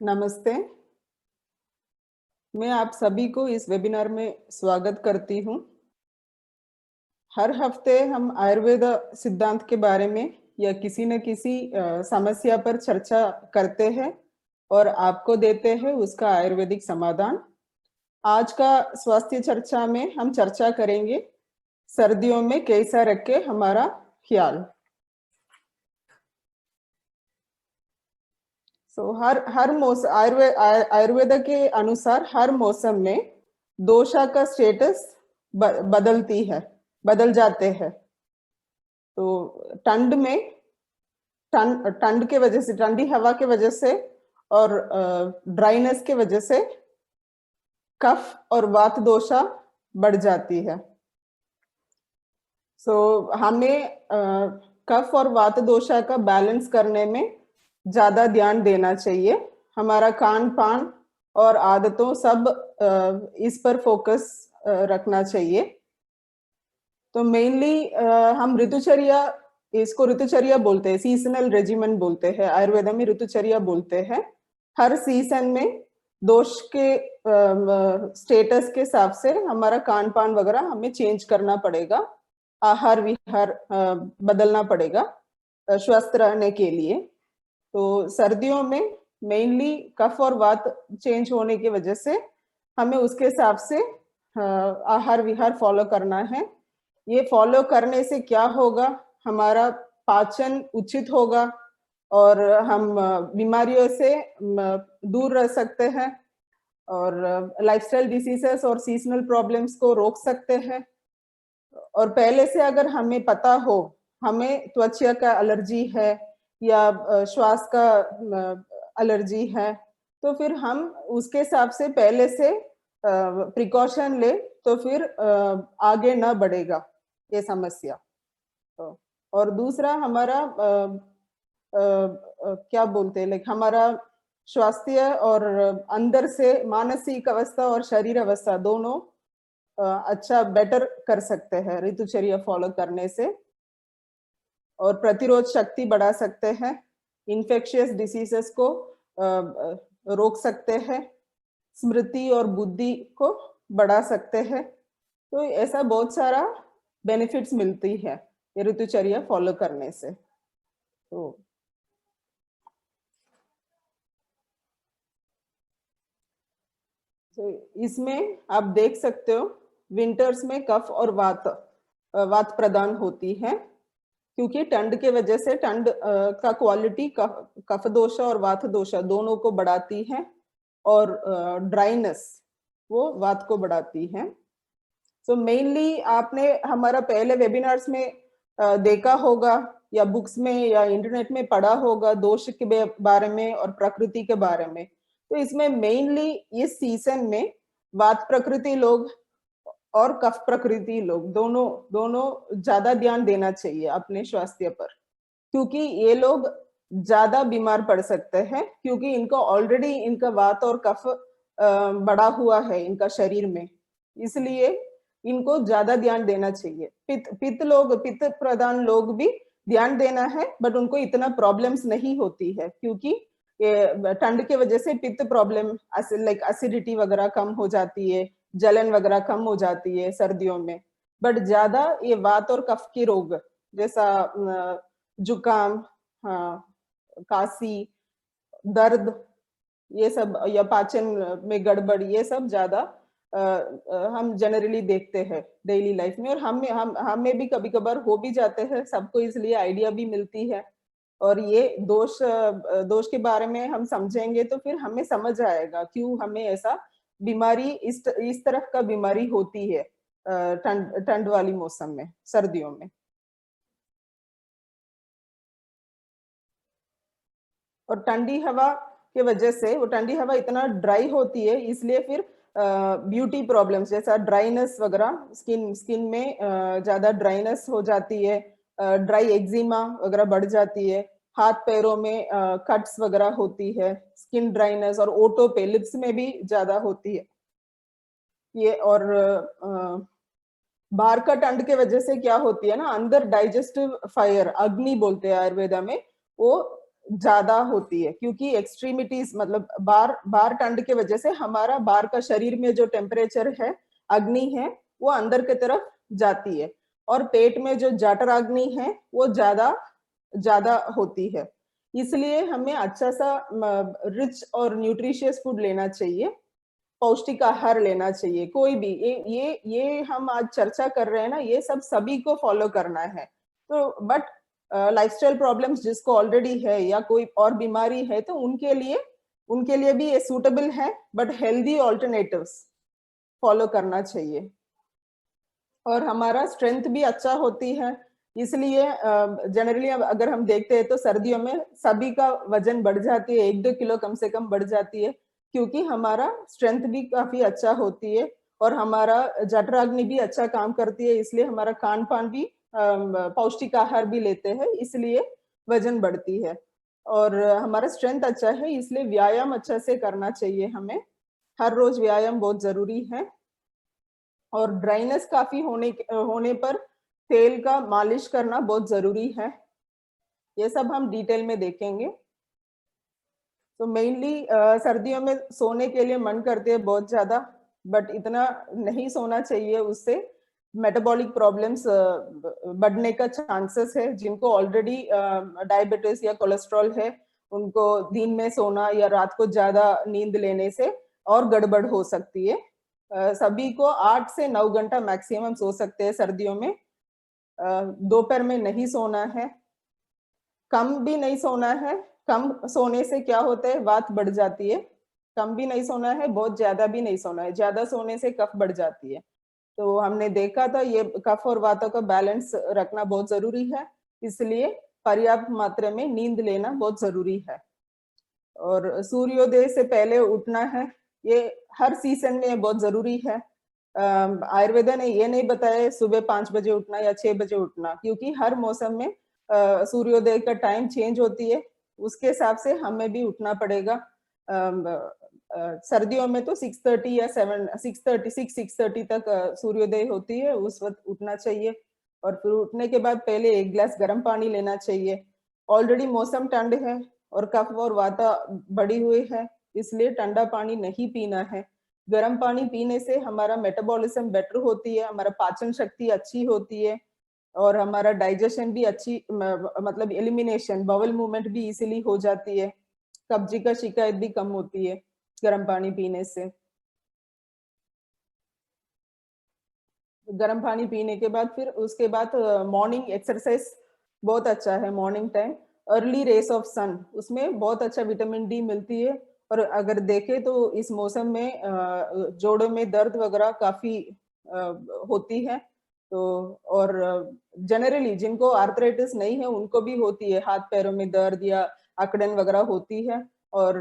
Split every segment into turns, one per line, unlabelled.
नमस्ते। मैं आप सभी को इस वेबिनार में स्वागत करती हूँ। हर हफ्ते हम आयुर्वेद सिद्धांत के बारे में या किसी न किसी समस्या पर चर्चा करते हैं और आपको देते हैं उसका आयुर्वेदिक समाधान। आज का स्वास्थ्य चर्चा में हम चर्चा करेंगे सर्दियों में कैसा रखे हमारा ख्याल। हर मौसम आयुर्वेद के अनुसार हर मौसम में दोषा का स्टेटस बदल जाते हैं। तो ठंड में ठंड के वजह से, ठंडी हवा के वजह से और ड्राइनेस के वजह से कफ और वात दोषा बढ़ जाती है। हमें कफ और वात दोषा का बैलेंस करने में ज्यादा ध्यान देना चाहिए। हमारा खान पान और आदतों सब इस पर फोकस रखना चाहिए। तो मेनली हम इसको ऋतुचर्या बोलते हैं, सीजनल रेजिमेंट बोलते हैं, आयुर्वेद में ऋतुचर्या बोलते हैं। हर सीजन में दोष के स्टेटस के हिसाब से हमारा खान पान वगैरह हमें चेंज करना पड़ेगा, आहार विहार बदलना पड़ेगा स्वस्थ रहने के लिए। तो सर्दियों में मेनली कफ और वात चेंज होने की वजह से हमें उसके हिसाब से आहार विहार फॉलो करना है। ये फॉलो करने से क्या होगा, हमारा पाचन उचित होगा और हम बीमारियों से दूर रह सकते हैं और लाइफस्टाइल डिसीजेस और सीजनल प्रॉब्लम्स को रोक सकते हैं। और पहले से अगर हमें पता हो हमें त्वचा का एलर्जी है या श्वास का एलर्जी है, तो फिर हम उसके हिसाब से पहले से प्रिकॉशन ले, तो फिर आगे ना बढ़ेगा ये समस्या। तो और दूसरा हमारा क्या बोलते हैं, लाइक हमारा स्वास्थ्य और अंदर से मानसिक अवस्था और शरीर अवस्था दोनों अच्छा बेटर कर सकते हैं ऋतुचर्या फॉलो करने से, और प्रतिरोध शक्ति बढ़ा सकते हैं, इन्फेक्शियस डिसीजेस को रोक सकते हैं, स्मृति और बुद्धि को बढ़ा सकते हैं। तो ऐसा बहुत सारा बेनिफिट्स मिलती है ये ऋतुचर्या फॉलो करने से। तो इसमें आप देख सकते हो विंटर्स में कफ और वात प्रदान होती है, क्योंकि ठंड के वजह से ठंड का क्वालिटी कफ दोषा और वात दोषा दोनों को बढ़ाती है और ड्राइनेस वो वात को बढ़ाती है। सो मेनली आपने हमारा पहले वेबिनार्स में देखा होगा या बुक्स में या इंटरनेट में पढ़ा होगा दोष के बारे में और प्रकृति के बारे में। तो इसमें मेनली इस सीजन में वात प्रकृति लोग और कफ प्रकृति लोग दोनों ज्यादा ध्यान देना चाहिए अपने स्वास्थ्य पर, क्योंकि ये लोग ज्यादा बीमार पड़ सकते हैं, क्योंकि इनको ऑलरेडी इनका वात और कफ बढ़ा हुआ है इनका शरीर में, इसलिए इनको ज्यादा ध्यान देना चाहिए। पित्त प्रधान लोग भी ध्यान देना है, बट उनको इतना प्रॉब्लम्स नहीं होती है, क्योंकि ठंड के वजह से पित्त प्रॉब्लम लाइक एसिडिटी वगैरह कम हो जाती है, जलन वगैरह कम हो जाती है सर्दियों में। बट ज्यादा ये वात और कफ के रोग जैसा जुकाम, हाँ, काशी, दर्द, ये सब, या पाचन में गड़बड़, ये सब ज्यादा हम जनरली देखते हैं डेली लाइफ में, और हमें भी कभी कभार हो भी जाते हैं सबको, इसलिए आइडिया भी मिलती है। और ये दोष के बारे में हम समझेंगे तो फिर हमें समझ आएगा क्यों हमें ऐसा बीमारी इस तरह का बीमारी होती है ठंड वाली मौसम में, सर्दियों में। और ठंडी हवा के वजह से, वो ठंडी हवा इतना ड्राई होती है, इसलिए फिर ब्यूटी प्रॉब्लम्स जैसा ड्राइनेस वगैरह, स्किन में ज्यादा ड्राइनेस हो जाती है, ड्राई एक्जिमा वगैरह बढ़ जाती है, हाथ पैरों में कट्स वगैरह होती है, स्किन ड्राइनेस, और ओटो पे लिप्स में भी ज्यादा होती है ये। और बाहर का ठंड के वजह से क्या होती है ना, अंदर डाइजेस्टिव फायर, अग्नि बोलते हैं आयुर्वेदा में, वो ज्यादा होती है, क्योंकि एक्सट्रीमिटीज मतलब बार ठंड के वजह से हमारा बाहर का शरीर में जो टेम्परेचर है, अग्नि है, वो अंदर की तरफ जाती है, और पेट में जो जठराग्नि है वो ज्यादा ज्यादा होती है। इसलिए हमें अच्छा सा रिच और न्यूट्रिशियस फूड लेना चाहिए, पौष्टिक आहार लेना चाहिए। कोई भी ये हम आज चर्चा कर रहे हैं ना, ये सब सभी को फॉलो करना है। तो बट लाइफस्टाइल प्रॉब्लम्स जिसको ऑलरेडी है या कोई और बीमारी है, तो उनके लिए भी ये सूटेबल है, बट हेल्दी ऑल्टरनेटिव्स फॉलो करना चाहिए। और हमारा स्ट्रेंथ भी अच्छा होती है, इसलिए जनरली अगर हम देखते हैं तो सर्दियों में सभी का वजन बढ़ जाती है, 1-2 किलो कम से कम बढ़ जाती है, क्योंकि हमारा स्ट्रेंथ भी काफी अच्छा होती है और हमारा जठराग्नि भी अच्छा काम करती है, इसलिए हमारा खान पान भी पौष्टिक आहार भी लेते हैं, इसलिए वजन बढ़ती है। और हमारा स्ट्रेंथ अच्छा है, इसलिए व्यायाम अच्छा से करना चाहिए हमें। हर रोज व्यायाम बहुत जरूरी है। और ड्राइनेस काफी होने पर तेल का मालिश करना बहुत जरूरी है। ये सब हम डिटेल में देखेंगे। तो मेनली सर्दियों में सोने के लिए मन करते हैं बहुत ज्यादा, बट इतना नहीं सोना चाहिए, उससे मेटाबॉलिक प्रॉब्लम्स बढ़ने का चांसेस है। जिनको ऑलरेडी डायबिटीज या कोलेस्ट्रॉल है, उनको दिन में सोना या रात को ज्यादा नींद लेने से और गड़बड़ हो सकती है। सभी को 8 से 9 घंटा मैक्सिमम सो सकते हैं सर्दियों में। दोपहर में नहीं सोना है, कम भी नहीं सोना है। कम सोने से क्या होता है, वात बढ़ जाती है। कम भी नहीं सोना है, बहुत ज्यादा भी नहीं सोना है, ज्यादा सोने से कफ बढ़ जाती है। तो हमने देखा था ये कफ और वातों का बैलेंस रखना बहुत जरूरी है, इसलिए पर्याप्त मात्रा में नींद लेना बहुत जरूरी है। और सूर्योदय से पहले उठना है, ये हर सीजन में बहुत जरूरी है। आयुर्वेदा ने ये नहीं बताया सुबह 5 बजे उठना या 6 बजे उठना, क्योंकि हर मौसम में सूर्योदय का टाइम चेंज होती है, उसके हिसाब से हमें भी उठना पड़ेगा। सर्दियों में तो 6:30 या 6:30 तक सूर्योदय होती है, उस वक्त उठना चाहिए। और फिर उठने के बाद पहले 1 गिलास गर्म पानी लेना चाहिए। ऑलरेडी मौसम ठंड है और कफ और वाता बढ़ी हुई है, इसलिए ठंडा पानी नहीं पीना है। गर्म पानी पीने से हमारा मेटाबॉलिज्म बेटर होती है, हमारा पाचन शक्ति अच्छी होती है, और हमारा डाइजेशन भी अच्छी मतलब एलिमिनेशन, बाउल मूवमेंट भी इजीली हो जाती है। कब्जी का शिकायत भी कम होती है गर्म पानी पीने से। गर्म पानी पीने के बाद फिर उसके बाद मॉर्निंग एक्सरसाइज बहुत अच्छा है। Morning time early rays of sun, उसमें बहुत अच्छा विटामिन डी मिलती है। और अगर देखें तो इस मौसम में जोड़ों में दर्द वगैरह काफी होती है। तो और जनरली जिनको आर्थराइटिस नहीं है उनको भी होती है, हाथ पैरों में दर्द या अकड़न वगैरह होती है। और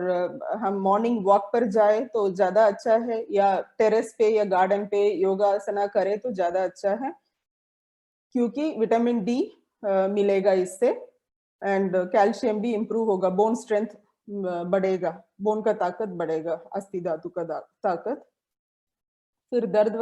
हम मॉर्निंग वॉक पर जाए तो ज्यादा अच्छा है, या टेरेस पे या गार्डन पे योगासना करें तो ज्यादा अच्छा है, क्योंकि विटामिन डी मिलेगा इससे। एंड कैल्शियम भी इम्प्रूव होगा, बोन स्ट्रेंथ बढ़ेगा, बोन का ताकत बढ़ेगा, अस्थि धातु का ताकत। फिर दर्द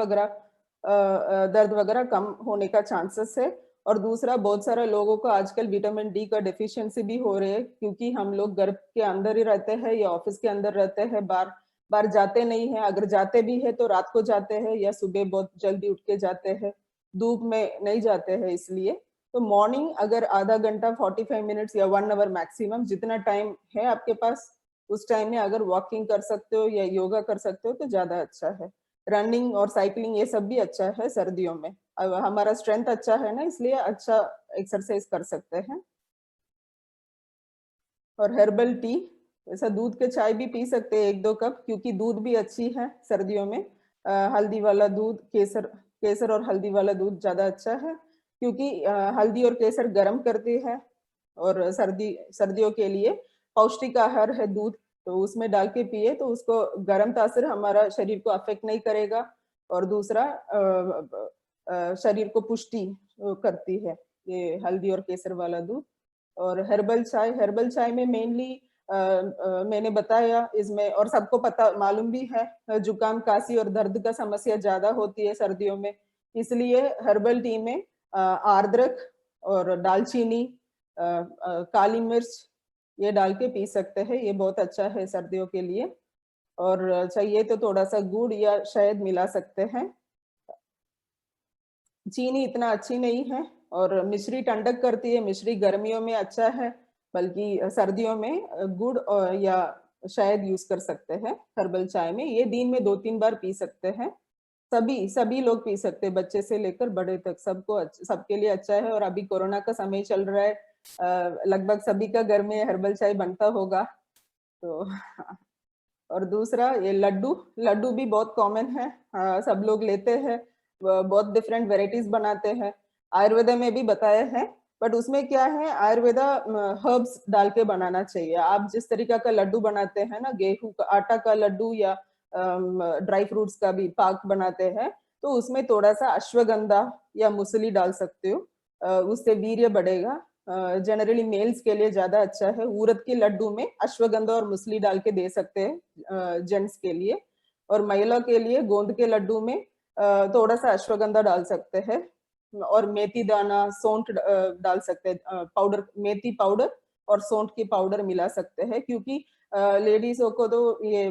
वगैरह कम होने का चांसेस है। और दूसरा, बहुत सारे लोगों को आजकल विटामिन डी का डेफिशिएंसी भी हो रही है, क्योंकि हम लोग घर के अंदर ही रहते हैं या ऑफिस के अंदर रहते हैं, बाहर बाहर जाते नहीं है। अगर जाते भी है तो रात को जाते हैं या सुबह बहुत जल्दी उठ के जाते हैं, धूप में नहीं जाते हैं। इसलिए तो मॉर्निंग अगर आधा घंटा 45 मिनट्स या 1 आवर मैक्सिमम, जितना टाइम है आपके पास, उस टाइम में अगर वॉकिंग कर सकते हो या योगा कर सकते हो तो ज्यादा अच्छा है। रनिंग और साइकिलिंग ये सब भी अच्छा है सर्दियों में। अब हमारा स्ट्रेंथ अच्छा है ना, इसलिए अच्छा एक्सरसाइज कर सकते हैं। और हर्बल टी, ऐसा दूध के चाय भी पी सकते हैं 1-2 कप, क्योंकि दूध भी अच्छी है सर्दियों में। हल्दी वाला दूध, केसर केसर और हल्दी वाला दूध ज्यादा अच्छा है, क्योंकि हल्दी और केसर गर्म करती है। और सर्दियों के लिए पौष्टिक आहार है दूध, तो उसमें डाल के पिए तो उसको गर्म तासीर हमारा शरीर को अफेक्ट नहीं करेगा। और दूसरा शरीर को पुष्टि करती है ये हल्दी और केसर वाला दूध। और हर्बल चाय में मेनली मैंने बताया इसमें, और सबको पता मालूम भी है, जुकाम, काशी और दर्द का समस्या ज्यादा होती है सर्दियों में, इसलिए हर्बल टी में आर्द्रक और दालचीनी, काली मिर्च, ये डाल के पी सकते हैं, ये बहुत अच्छा है सर्दियों के लिए। और चाहिए तो थोड़ा-सा गुड़ या शहद मिला सकते हैं। चीनी इतना अच्छी नहीं है और मिश्री ठंडक करती है, मिश्री गर्मियों में अच्छा है, बल्कि सर्दियों में गुड़ या शहद यूज़ कर सकते हैं हर्बल चाय में। ये दिन में 2-3 बार पी सकते हैं। सभी लोग पी सकते हैं, बच्चे से लेकर बड़े तक सबके लिए अच्छा है। और अभी कोरोना का समय चल रहा है, लगभग सभी का घर में हर्बल चाय बनता होगा। तो और दूसरा ये लड्डू, लड्डू भी बहुत कॉमन है, सब लोग लेते हैं, बहुत डिफरेंट वैरायटीज़ बनाते हैं। आयुर्वेदा में भी बताया है, बट उसमें क्या है, आयुर्वेदा हर्ब्स डाल के बनाना चाहिए। आप जिस तरीका का लड्डू बनाते हैं ना, गेहूँ का आटा का लड्डू या ड्राई फ्रूट्स का भी पाक बनाते हैं, तो उसमें थोड़ा-सा अश्वगंधा या मूसली डाल सकते हो। उससे वीर्य बढ़ेगा। जनरली मेल्स के लिए ज़्यादा अच्छा है। उड़द के लड्डू में अश्वगंधा और मूसली डाल के दे सकते हैं जेंट्स के लिए। और महिला के लिए गोंद के लड्डू में थोड़ा-सा अश्वगंधा डाल सकते हैं और मेथी दाना, सौंठ डाल सकते हैं, पाउडर मेथी पाउडर और सौंठ की पाउडर मिला सकते हैं, क्योंकि लेडीज़ों को तो ये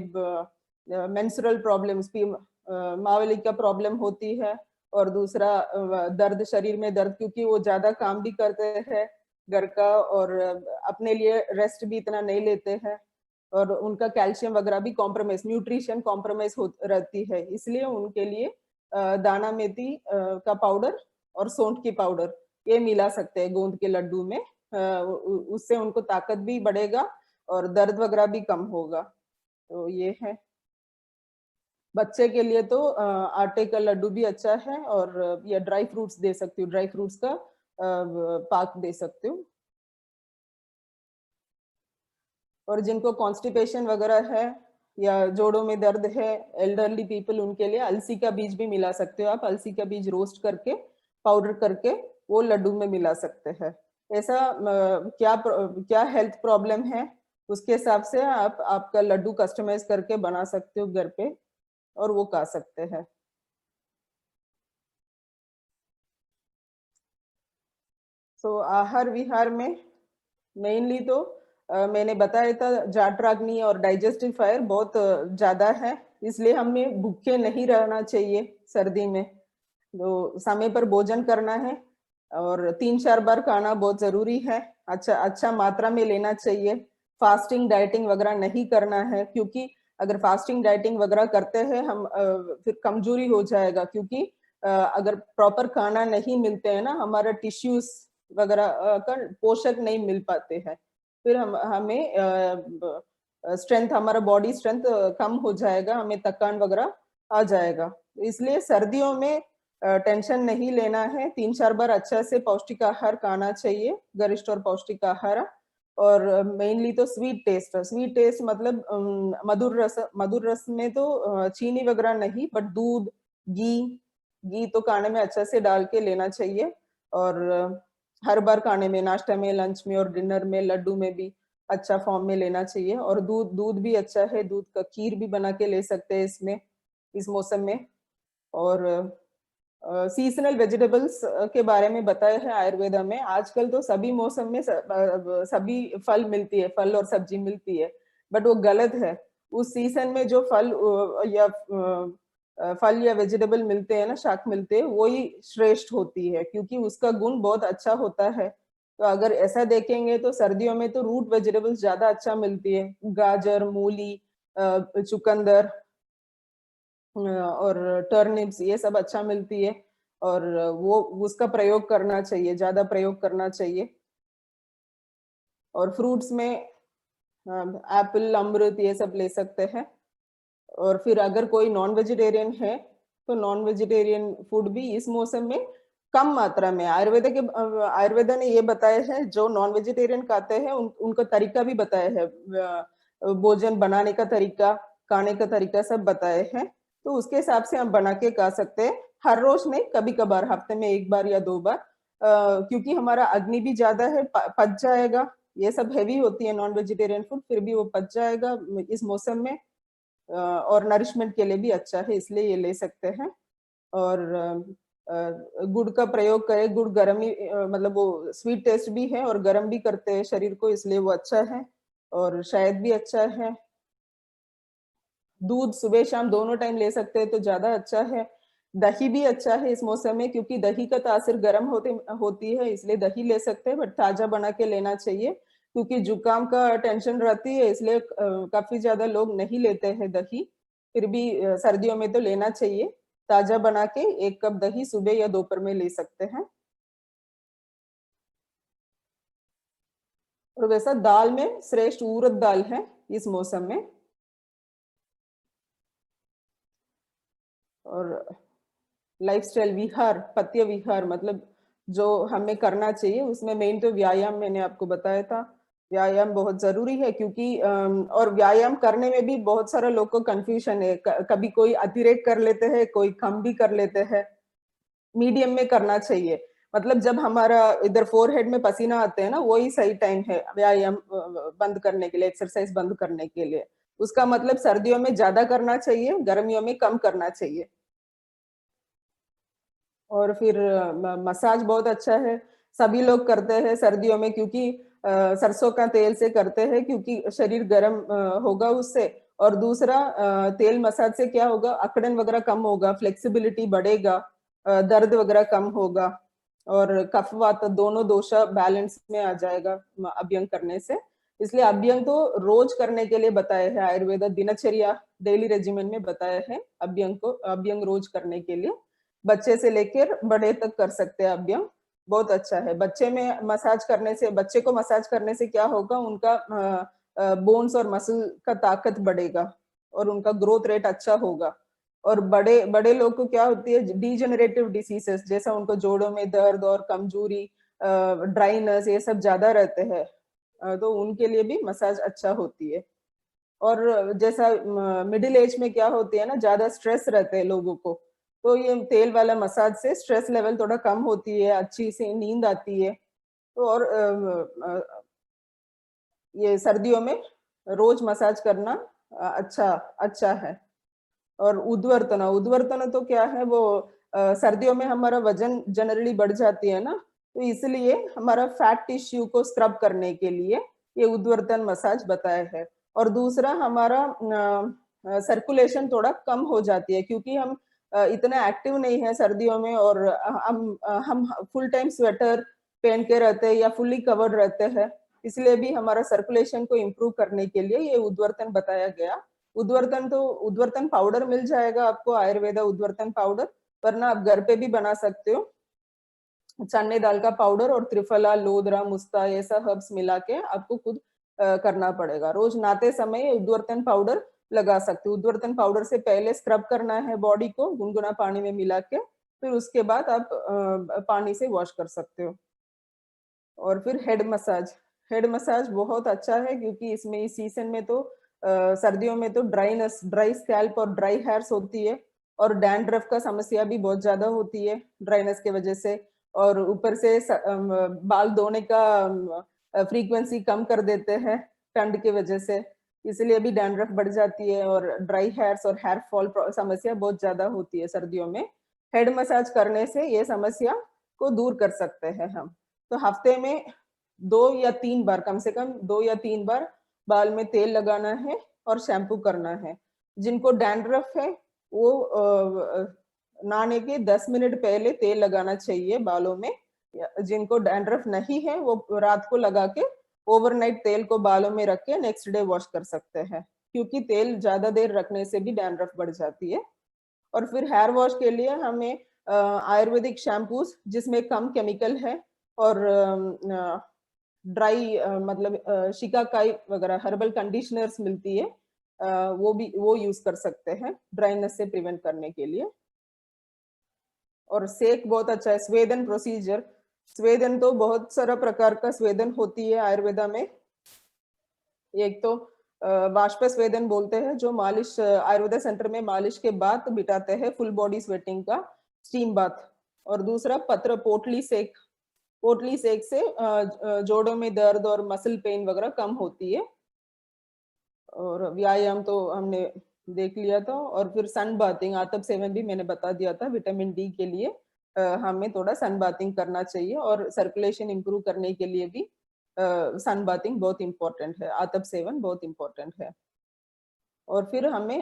मेंस्ट्रुअल प्रॉब्लम्स भी, मावली का प्रॉब्लम होती है। और दूसरा दर्द, शरीर में दर्द, क्योंकि वो ज़्यादा काम भी करते हैं घर का और अपने लिए रेस्ट भी इतना नहीं लेते हैं और उनका कैल्शियम वगैरह भी कॉम्प्रोमाइज़, न्यूट्रिशन कॉम्प्रोमाइज़ हो रहती है। इसलिए उनके लिए दाना मेथी का पाउडर और सौंठ की पाउडर ये मिला सकते हैं गोंद के लड्डू में। उससे उनको ताकत भी बढ़ेगा और दर्द वगैरह भी कम होगा। तो ये है। बच्चे के लिए तो आटे का लड्डू भी अच्छा है और या ड्राई फ्रूट्स दे सकती हूँ, ड्राई फ्रूट्स का पाक दे सकती हूँ। और जिनको कॉन्स्टिपेशन वगैरह है या जोड़ों में दर्द है, एल्डरली पीपल, उनके लिए अलसी का बीज भी मिला सकते हो आप। अलसी का बीज रोस्ट करके, पाउडर करके वो लड्डू में मिला सकते हैं। ऐसा क्या हेल्थ प्रॉब्लम है, उसके हिसाब से आप आपका लड्डू कस्टमाइज़ करके बना सकते हो घर पे और वो खा सकते हैं। सो आहार विहार में मेनली तो मैंने बताया था, जाट रागनी और डाइजेस्टिव फायर बहुत ज़्यादा है, इसलिए हमें भूखे नहीं रहना चाहिए सर्दी में। तो समय पर भोजन करना है और 3-4 बार खाना बहुत ज़रूरी है। अच्छा अच्छा मात्रा में लेना चाहिए। फास्टिंग, डाइटिंग वगैरह नहीं करना है, क्योंकि अगर फास्टिंग, डाइटिंग वगैरह करते हैं हम, फिर कमज़ोरी हो जाएगा, क्योंकि अगर प्रॉपर खाना नहीं मिलते हैं ना, हमारा टिश्यूज़ वगैरह का पोषक नहीं मिल पाते हैं। फिर हमें स्ट्रेंथ, हमारा बॉडी स्ट्रेंथ कम हो जाएगा, हमें थकान वगैरह आ जाएगा। तो इसलिए सर्दियों में टेंशन नहीं लेना है, 3-4 बार अच्छा से पौष्टिक आहार खाना चाहिए, गरिष्ठ और पौष्टिक आहार। और मेनली तो स्वीट टेस्ट मतलब मधुर रस में तो चीनी वगैरह नहीं, बट दूध, घी घी तो खाने में अच्छा से डाल के लेना चाहिए। और हर बार खाने में, नाश्ता में, लंच में और डिनर में, लड्डू में भी अच्छा फॉर्म में लेना चाहिए। और दूध दूध भी अच्छा है, दूध का खीर भी बना के ले सकते हैं इसमें, इस मौसम में। और सीज़नल वेजिटेबल्स के बारे में बताया है आयुर्वेदा में। आजकल तो सभी मौसम में सभी फल मिलती है, फल और सब्ज़ी मिलती है, बट वो गलत है। उस सीज़न में जो फल या वेजिटेबल मिलते हैं ना, शाक मिलते हैं, वो ही श्रेष्ठ होती है, क्योंकि उसका गुण बहुत अच्छा होता है। तो अगर ऐसा देखेंगे तो सर्दियों में तो रूट वेजिटेबल्स ज़्यादा अच्छा मिलती है। गाजर, मूली, चुकंदर और टर्निप्स, ये सब अच्छा मिलती है और वो उसका प्रयोग करना चाहिए, ज़्यादा प्रयोग करना चाहिए। और फ्रूट्स में एप्पल, अमरूद ये सब ले सकते हैं। और फिर अगर कोई नॉन वेजिटेरियन है, तो नॉन वेजिटेरियन फूड भी इस मौसम में कम मात्रा में, आयुर्वेदा ने ये बताया है, जो नॉन वेजिटेरियन खाते हैं उनका तरीका भी बताया है, भोजन बनाने का तरीका, खाने का तरीका सब बताए हैं। तो उसके हिसाब से हम बना के खा सकते हैं। हर रोज नहीं, कभी-कभार हफ्ते में 1 बार या 2 बार, क्योंकि हमारा अग्नि भी ज़्यादा है, पच जाएगा। ये सब हेवी होती है नॉन वेजिटेरियन फूड, फिर भी वो पच जाएगा इस मौसम में। और नरिशमेंट के लिए भी अच्छा है, इसलिए ये ले सकते हैं। और गुड़ का प्रयोग करें, गुड़ गरम ही, मतलब वो स्वीट टेस्ट भी है और गरम भी करते हैं शरीर को, इसलिए वो अच्छा है। और शहद भी अच्छा है। दूध सुबह शाम दोनों टाइम ले सकते हैं तो ज़्यादा अच्छा है। दही भी अच्छा है इस मौसम में, क्योंकि दही का तासीर गर्म होती है, इसलिए दही ले सकते हैं, बट ताज़ा बना के लेना चाहिए, क्योंकि जुकाम का टेंशन रहती है, इसलिए काफ़ी ज़्यादा लोग नहीं लेते हैं दही। फिर भी सर्दियों में तो लेना चाहिए। ताज़ा बना के 1 कप दही सुबह या दोपहर में ले सकते हैं। और वैसा दाल में श्रेष्ठ उड़द दाल है इस मौसम में। और लाइफस्टाइल विहार, पथ्य विहार मतलब जो हमें करना चाहिए, उसमें मेन तो व्यायाम मैंने आपको बताया था। व्यायाम बहुत ज़रूरी है, क्योंकि और व्यायाम करने में भी बहुत सारे लोग को कन्फ्यूज़न है। क कभी कोई अतिरेक कर लेते हैं, कोई कम भी कर लेते हैं। मीडियम में करना चाहिए। मतलब जब हमारा इधर फ़ोरहेड में पसीना आते हैं ना, वही सही टाइम है व्यायाम बंद करने के लिए, एक्सरसाइज़ बंद करने के लिए। उसका मतलब सर्दियों में ज़्यादा करना चाहिए, गर्मियों में कम करना चाहिए। और फिर मसाज बहुत अच्छा है, सभी लोग करते हैं सर्दियों में, क्योंकि सरसों का तेल से करते हैं, क्योंकि शरीर गर्म होगा उससे। और दूसरा तेल मसाज से क्या होगा, अकड़न वगैरह कम होगा, फ्लेक्सिबिलिटी बढ़ेगा, दर्द वगैरह कम होगा, और कफ वात दोनों दोषा बैलेंस में आ जाएगा अभ्यंग करने से। इसलिए अभ्यंग तो रोज करने के लिए बताया है, आयुर्वेद दिनचर्या डेली रेजिमेंट में बताया है अभ्यंग रोज करने के लिए। बच्चे से लेकर बड़े तक कर सकते हैं अभ्यंग, बहुत अच्छा है। बच्चे में मसाज करने से, बच्चे को मसाज करने से क्या होगा, उनका बोन्स और मसल का ताकत बढ़ेगा, और उनका ग्रोथ रेट अच्छा होगा। और बड़े बड़े लोग को क्या होती है, डिजेनरेटिव डिसीजेस, जैसा उनको जोड़ों में दर्द और कमजोरी, ड्राइनेस, ये सब ज्यादा रहते हैं, तो उनके लिए भी मसाज अच्छा होती है। और जैसा मिडिल एज में क्या होती है ना, ज़्यादा स्ट्रेस रहते हैं लोगों को, तो ये तेल वाला मसाज से स्ट्रेस लेवल थोड़ा कम होती है, अच्छी सी नींद आती है। तो और ये सर्दियों में रोज मसाज करना अच्छा अच्छा है। और उद्वर्तन तो क्या है, वो सर्दियों में हमारा वजन जनरली बढ़ जाती है ना, तो इसलिए हमारा फैट टिश्यू को स्क्रब करने के लिए ये उद्वर्तन मसाज बताया है। और दूसरा हमारा सर्कुलेशन थोड़ा कम हो जाती है, क्योंकि हम इतना एक्टिव नहीं है सर्दियों में, और हम फुल टाइम स्वेटर पहन के रहते हैं या फुल्ली कवर्ड रहते हैं, इसलिए भी हमारा सर्कुलेशन को इम्प्रूव करने के लिए ये उद्वर्तन बताया गया। उद्वर्तन पाउडर मिल जाएगा आपको, आयुर्वेदा उद्वर्तन पाउडर, वरना आप घर पे भी बना सकते हो। चने दाल का पाउडर और त्रिफला, लोदरा, मुस्ता, ऐसा हर्ब्स मिला के आपको खुद करना पड़ेगा। रोज नहाते समय उद्वर्तन पाउडर लगा सकते हो। उद्वर्तन पाउडर से पहले स्क्रब करना है बॉडी को गुनगुना पानी में मिला के, फिर उसके बाद आप पानी से वॉश कर सकते हो। और फिर हेड मसाज बहुत अच्छा है, क्योंकि इसमें इस सीजन में तो सर्दियों में तो ड्राई स्कैल्प और ड्राई हेयर्स होती है, और डैंड्रफ का समस्या भी बहुत ज्यादा होती है ड्राइनेस के वजह से। और ऊपर से बाल धोने का फ्रीक्वेंसी कम कर देते हैं ठंड की वजह से, इसलिए भी डैंड्रफ बढ़ जाती है, और ड्राई हेयर्स और हेयर फॉल समस्या बहुत ज्यादा होती है सर्दियों में। हेड मसाज करने से ये समस्या को दूर कर सकते हैं हम। तो हफ्ते में 2 या 3 बार, कम से कम 2 या 3 बार बाल में तेल लगाना है और शैम्पू करना है। जिनको डैंड्रफ है, वो नहाने के 10 मिनट पहले तेल लगाना चाहिए बालों में। जिनको डैंड्रफ नहीं है, वो रात को लगा के ओवरनाइट तेल को बालों में रख के नेक्स्ट डे वॉश कर सकते हैं, क्योंकि तेल ज़्यादा देर रखने से भी डैंड्रफ बढ़ जाती है। और फिर हेयर वॉश के लिए हमें आयुर्वेदिक शैम्पूज़ जिसमें कम केमिकल है, और ड्राई मतलब शिकाकाई वगैरह हर्बल कंडीशनर्स मिलती है, वो यूज़ कर सकते हैं ड्राइनेस से प्रिवेंट करने के लिए। और सेक बहुत अच्छा है, स्वेदन प्रोसीजर। स्वेदन तो बहुत सारा प्रकार का स्वेदन होती है आयुर्वेदा में। एक तो बाष्प स्वेदन बोलते हैं, जो मालिश आयुर्वेदा सेंटर में मालिश के बाद बिठाते हैं, फुल बॉडी स्वेटिंग का स्टीम बाथ। और दूसरा पत्र पोटली सेक से जोड़ों में दर्द और मसल पेन वगैरह कम होती है। और व्यायाम तो हमने देख लिया था। और फिर सन बाथिंग, आतप सेवन भी मैंने बता दिया था, विटामिन डी के लिए हमें थोड़ा सन बाथिंग करना चाहिए, और सर्कुलेशन इंप्रूव करने के लिए भी सन बाथिंग बहुत इम्पोर्टेंट है, आतप सेवन बहुत इम्पोर्टेंट है। और फिर हमें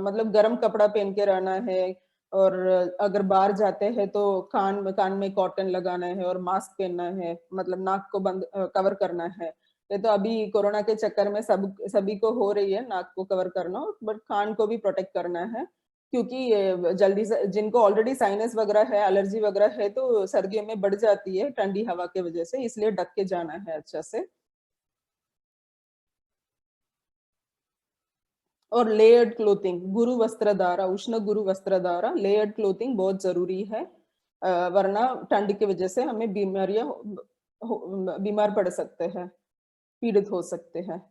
मतलब गर्म कपड़ा पहन के रहना है, और अगर बाहर जाते हैं तो कान में कॉटन लगाना है और मास्क पहनना है, मतलब नाक को बंद कवर करना है। ये तो अभी कोरोना के चक्कर में सभी को हो रही है नाक को कवर करना, बट कान को भी प्रोटेक्ट करना है, क्योंकि ये जल्दी से जिनको ऑलरेडी साइनस वगैरह है, एलर्जी वगैरह है, तो सर्दियों में बढ़ जाती है ठंडी हवा की वजह से, इसलिए ढक के जाना है अच्छा से। और लेयर्ड क्लोथिंग, गुरु वस्त्र धारा, उष्ण गुरु वस्त्र धारा, लेयर्ड क्लोथिंग बहुत जरूरी है, वरना ठंड की वजह से हमें बीमार पड़ सकते हैं, पीड़ित हो सकते हैं।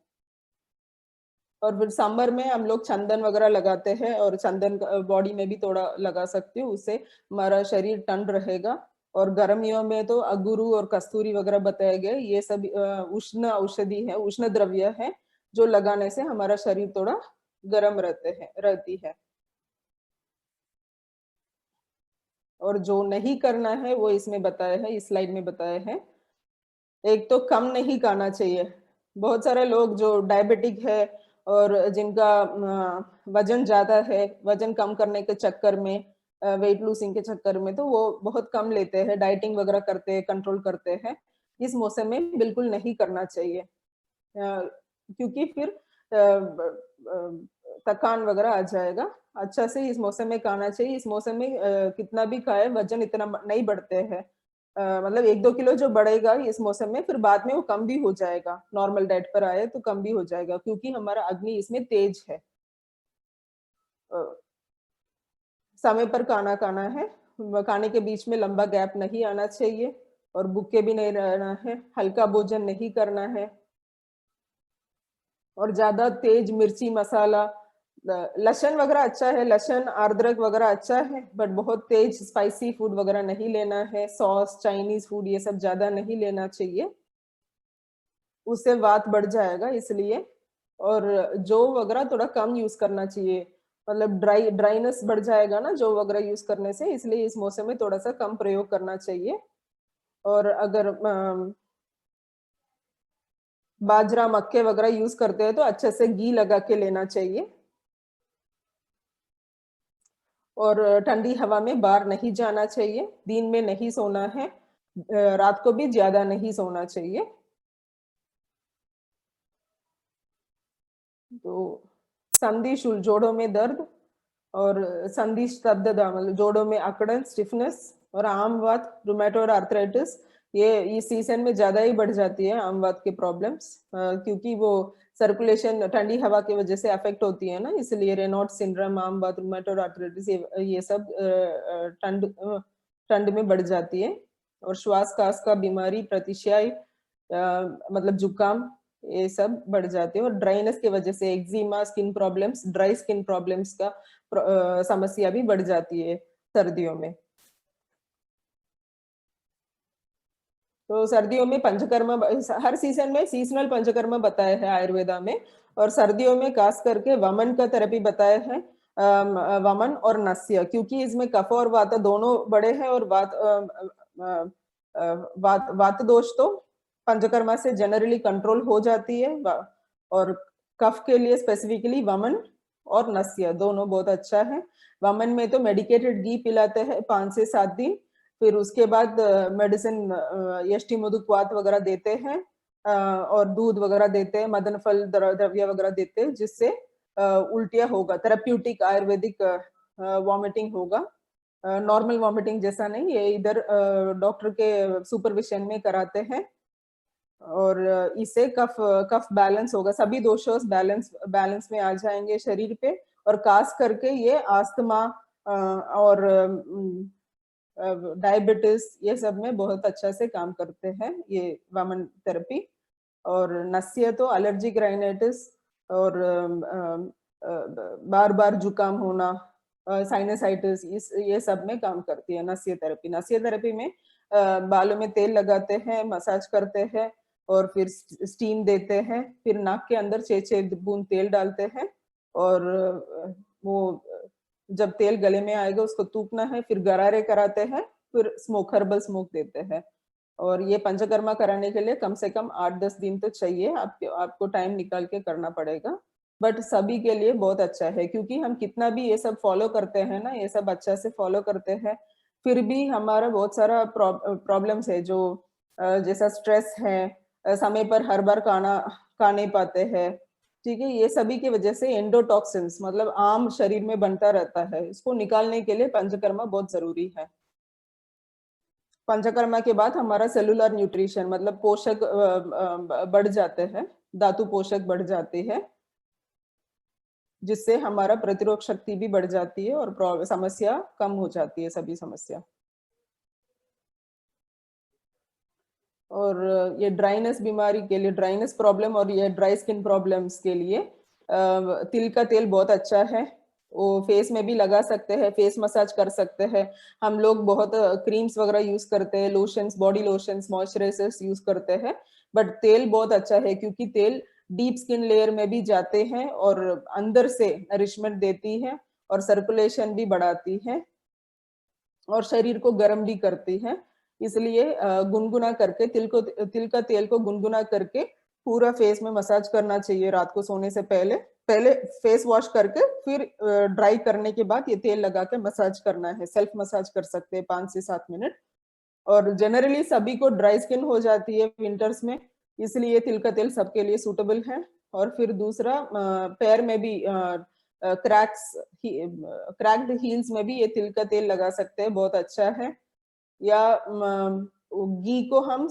और फिर समर में हम लोग चंदन वगैरह लगाते हैं, और चंदन बॉडी में भी थोड़ा लगा सकती हूँ, उससे हमारा शरीर ठंड रहेगा। और गर्मियों में तो अगुरु और कस्तूरी वगैरह बताए गए, ये सब उष्ण औषधि है, उष्ण द्रव्य है, जो लगाने से हमारा शरीर थोड़ा गर्म रहती है। और जो नहीं करना है वो इसमें बताया है, इस स्लाइड में बताया है। एक तो कम नहीं खाना चाहिए। बहुत सारे लोग जो डायबिटिक है और जिनका वजन ज्यादा है, वजन कम करने के चक्कर में, वेट लूजिंग के चक्कर में, तो वो बहुत कम लेते हैं, डाइटिंग वगैरह करते हैं, कंट्रोल करते हैं। इस मौसम में बिल्कुल नहीं करना चाहिए, क्योंकि फिर थकान वगैरह आ जाएगा। अच्छा से इस मौसम में खाना चाहिए। इस मौसम में कितना भी खाए वजन इतना नहीं बढ़ते हैं, मतलब 1-2 किलो जो बढ़ेगा इस मौसम में, फिर बाद में वो कम भी हो जाएगा, नॉर्मल डाइट पर आए तो कम भी हो जाएगा, क्योंकि हमारा अग्नि इसमें तेज है। समय पर खाना है, खाने के बीच में लंबा गैप नहीं आना चाहिए, और भूखे भी नहीं रहना है, हल्का भोजन नहीं करना है, और ज्यादा तेज मिर्ची मसाला, लहसुन वगैरह अच्छा है, लहसुन अदरक वगैरह अच्छा है, बट बहुत तेज स्पाइसी फूड वगैरह नहीं लेना है, सॉस चाइनीज फूड ये सब ज्यादा नहीं लेना चाहिए, उससे वात बढ़ जाएगा इसलिए। और जौ वगैरह थोड़ा कम यूज करना चाहिए, मतलब ड्राइनेस बढ़ जाएगा ना जौ वगैरह यूज करने से, इसलिए इस मौसम में थोड़ा सा कम प्रयोग करना चाहिए। और अगर बाजरा मक्के वगैरह यूज करते हैं तो अच्छे से घी लगा के लेना चाहिए। और ठंडी हवा में बाहर नहीं जाना चाहिए, दिन में नहीं सोना है, रात को भी ज्यादा नहीं सोना चाहिए। तो संधि शूल, जोड़ों में दर्द, और संधि स्तब्धता मतलब जोड़ों में अकड़न, स्टिफनेस, और आम वात, रुमेटोइड आर्थराइटिस, ये इस सीजन में ज्यादा ही बढ़ जाती है आम वात के प्रॉब्लम्स, क्योंकि वो सर्कुलेशन ठंडी हवा की वजह से अफेक्ट होती है ना, इसलिए रेनॉल्ड सिंड्रोम, आम वात, रुमेटोइड आर्थराइटिस, ये सब ठंड ठंड में बढ़ जाती है। और श्वास कास का बीमारी, प्रतिशय, मतलब जुकाम, ये सब बढ़ जाते हैं। और ड्राइनेस की वजह से eczema, skin problems, dry skin problems का समस्या भी बढ़ जाती है सर्दियों में। तो सर्दियों में पंचकर्म, हर सीजन में सीजनल पंचकर्म बताया है आयुर्वेदा में, और सर्दियों में खास करके वमन का थेरेपी बताया है, वमन और नस्य, क्योंकि इसमें कफ और वात दोनों बड़े हैं, और वात दोष तो पंचकर्मा से जनरली कंट्रोल हो जाती है, और कफ के लिए स्पेसिफिकली वमन और नस्य दोनों बहुत अच्छा है। वमन में तो मेडिकेटेड घी पिलाते हैं 5 से 7 दिन, फिर उसके बाद मेडिसिन यष्टि मधुक्वाथ वगैरह देते हैं, और दूध वगैरह देते हैं, मदन फल द्रव्य वगैरह देते हैं, जिससे उल्टियाँ होगा, थेराप्यूटिक आयुर्वेदिक वॉमिटिंग होगा, नॉर्मल वॉमिटिंग जैसा नहीं, ये इधर डॉक्टर के सुपरविजन में कराते हैं। और इससे कफ कफ बैलेंस होगा, सभी दोषों बैलेंस बैलेंस में आ जाएंगे शरीर पे, और खास करके ये आस्थमा और डायबिटीज, ये सब में बहुत अच्छा से काम करते हैं ये वामन थेरेपी। और नस्य तो एलर्जिक राइनाइटिस, और बार बार जुकाम होना, साइनसाइटिस, इस ये सब में काम करती है नस्य थेरेपी। नस्य थेरेपी में बालों में तेल लगाते हैं, मसाज करते हैं, और फिर स्टीम देते हैं, फिर नाक के अंदर 6-6 बूंद तेल डालते हैं, और वो जब तेल गले में आएगा उसको थूकना है, फिर गरारे कराते हैं, फिर स्मोक, हर्बल स्मोक देते हैं। और ये पंचकर्मा कराने के लिए कम से कम 8-10 दिन तो चाहिए, आपको टाइम निकाल के करना पड़ेगा। बट सभी के लिए बहुत अच्छा है, क्योंकि हम कितना भी ये सब फॉलो करते हैं ना, ये सब अच्छा से फॉलो करते हैं, फिर भी हमारा बहुत सारा प्रॉब्लम्स है, जो जैसा स्ट्रेस है, समय पर हर बार खाना खा नहीं पाते हैं, ठीक है? ये सभी की वजह से एंडोटॉक्सिन्स मतलब आम शरीर में बनता रहता है, इसको निकालने के लिए पंचकर्मा बहुत ज़रूरी है। पंचकर्मा के बाद हमारा सेलुलर न्यूट्रिशन मतलब पोषक बढ़ जाते हैं, धातु पोषक बढ़ जाते हैं, जिससे हमारा प्रतिरोध शक्ति भी बढ़ जाती है और समस्या कम हो जाती है, सभी समस्या। और ये ड्राइनेस बीमारी के लिए, ड्राइनेस प्रॉब्लम और ये ड्राई स्किन प्रॉब्लम्स के लिए तिल का तेल बहुत अच्छा है। वो फेस में भी लगा सकते हैं, फेस मसाज कर सकते हैं। हम लोग बहुत क्रीम्स वगैरह यूज करते हैं, lotions, body lotions, moisturisers use करते हैं, बट तेल बहुत अच्छा है, क्योंकि तेल डीप स्किन लेयर में भी जाते हैं और अंदर से नरिशमेंट देती है और सर्कुलेशन भी बढ़ाती है और शरीर को गर्म भी करती है। इसलिए गुनगुना करके तिल का तेल को गुनगुना करके पूरा फेस में मसाज करना चाहिए रात को सोने से पहले। पहले फेस वॉश करके फिर ड्राई करने के बाद ये तेल लगा के मसाज करना है। सेल्फ मसाज कर सकते हैं 5 से 7 मिनट। और जनरली सभी को ड्राई स्किन हो जाती है विंटर्स में, इसलिए तिल का तेल सबके लिए सूटेबल है। और फिर दूसरा पैर में भी क्रैक्ड हील्स में भी ये तिल का तेल लगा सकते हैं, बहुत अच्छा है। या घी को हम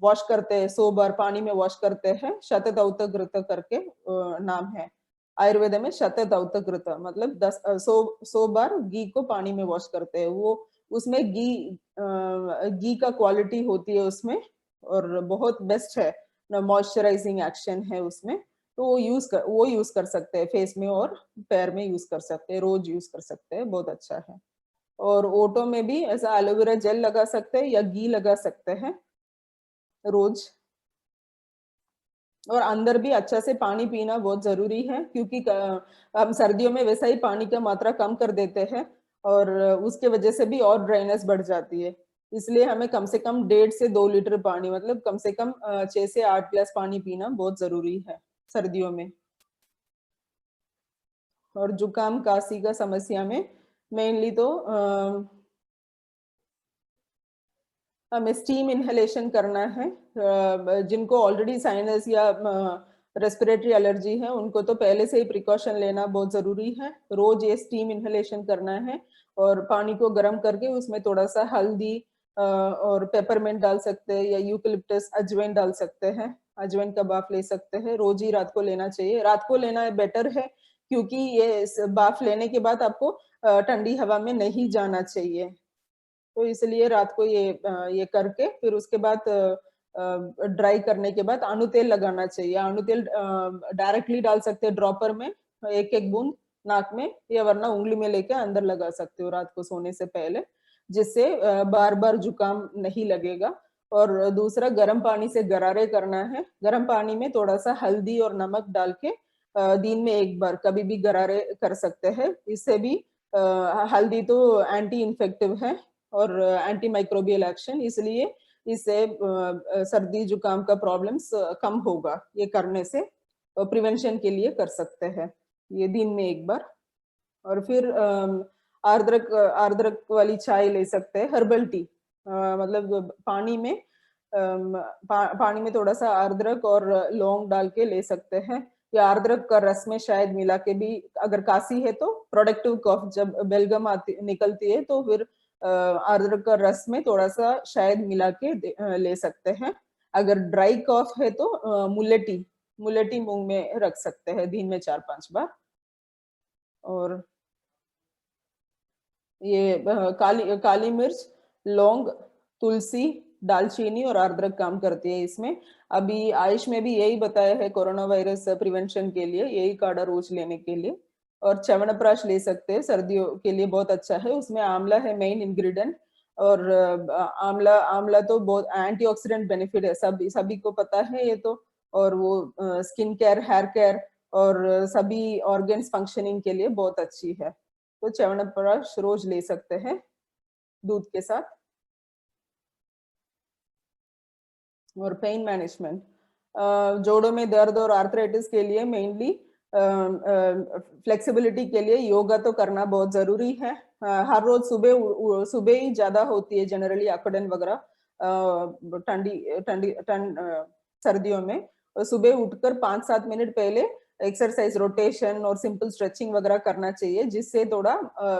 वॉश करते हैं, 100 बार पानी में वॉश करते हैं, शतदौत घृत करके नाम है। आयुर्वेद में शतदौत घृत मतलब 100 बार घी को पानी में वॉश करते हैं। वो उसमें घी का क्वालिटी होती है उसमें, और बहुत बेस्ट है, मॉइस्चराइजिंग एक्शन है उसमें। तो वो यूज कर सकते हैं फेस में और पैर में यूज कर सकते हैं, रोज यूज कर सकते हैं, बहुत अच्छा है। और ओटो में भी ऐसा एलोवेरा जेल लगा सकते हैं या घी लगा सकते हैं रोज। और अंदर भी अच्छा से पानी पीना बहुत जरूरी है, क्योंकि हम सर्दियों में वैसा ही पानी का मात्रा कम कर देते हैं और उसके वजह से भी और ड्राइनेस बढ़ जाती है। इसलिए हमें कम से कम 1.5 से 2 लीटर पानी मतलब कम से कम 6 से 8 गिलास पानी पीना बहुत जरूरी है सर्दियों में। और जुकाम काशी का समस्या में मेनली तो हमें स्टीम इनहेलेशन करना है। जिनको ऑलरेडी साइनस या रेस्पिरेटरी एलर्जी है, उनको तो पहले से ही प्रिकॉशन लेना बहुत जरूरी है। रोज ये स्टीम इनहेलेशन करना है और पानी को गर्म करके उसमें थोड़ा सा हल्दी और पेपरमेंट डाल सकते हैं या यूकलिप्टस अजवाइन डाल सकते हैं। अजवाइन का बाफ ले सकते हैं, रोज ही रात को लेना चाहिए। रात को लेना बेटर है, क्योंकि ये बाफ लेने के बाद आपको ठंडी हवा में नहीं जाना चाहिए। तो इसलिए रात को ये करके फिर उसके बाद ड्राई करने के बाद अणु तेल लगाना चाहिए। अणु तेल डायरेक्टली डाल सकते हैं ड्रॉपर में, एक एक बूंद नाक में, या वरना उंगली में लेके अंदर लगा सकते हो रात को सोने से पहले, जिससे बार बार जुकाम नहीं लगेगा। और दूसरा, गर्म पानी से गरारे करना है। गर्म पानी में थोड़ा सा हल्दी और नमक डाल के दिन में एक बार कभी भी गरारे कर सकते हैं। इससे भी हल्दी तो एंटी इन्फेक्टिव है और एंटी माइक्रोबियल एक्शन, इसलिए इससे सर्दी जुकाम का प्रॉब्लम्स कम होगा ये करने से। प्रिवेंशन के लिए कर सकते हैं ये दिन में एक बार। और फिर आर्द्रक आर्द्रक वाली चाय ले सकते हैं, हर्बल टी। मतलब पानी में थोड़ा सा आर्द्रक और लौंग डाल के ले सकते हैं, या आर्द्रक का रस में शायद मिला के भी, अगर काशी है तो प्रोडक्टिव कफ जब बेलगम आती निकलती है तो फिर अदरक का रस में थोड़ा सा शायद मिला के ले सकते हैं। अगर ड्राई कॉफ है तो मुलेटी मुंह में रख सकते हैं दिन में 4-5 बार। और ये काली काली मिर्च, लौंग, तुलसी, दालचीनी और अदरक काम करती है इसमें। अभी आयुष में भी यही बताया है कोरोना वायरस प्रिवेंशन के लिए, यही काढ़ा रोज लेने के लिए। और च्यवनप्राश ले सकते हैं, सर्दियों के लिए बहुत अच्छा है। उसमें आंवला है मेन इंग्रेडिएंट। और आंवला आंवला तो बहुत एंटीऑक्सीडेंट बेनिफिट है, सभी को पता है ये तो। और वो स्किन केयर, हेयर केयर और सभी ऑर्गन्स फंक्शनिंग के लिए बहुत अच्छी है। तो च्यवनप्राश रोज ले सकते हैं दूध के साथ। और पेन मैनेजमेंट, जोड़ों में दर्द और आर्थराइटिस के लिए मेनली फ्लेक्सिबिलिटी के लिए योगा तो करना बहुत जरूरी है। हर रोज सुबह सुबह ही ज्यादा होती है जनरली अकड़न वगैरह ठंडी ठंडी ठंड सर्दियों में। और सुबह उठकर 5-7 मिनट पहले एक्सरसाइज, रोटेशन और सिंपल स्ट्रेचिंग वगैरह करना चाहिए, जिससे थोड़ा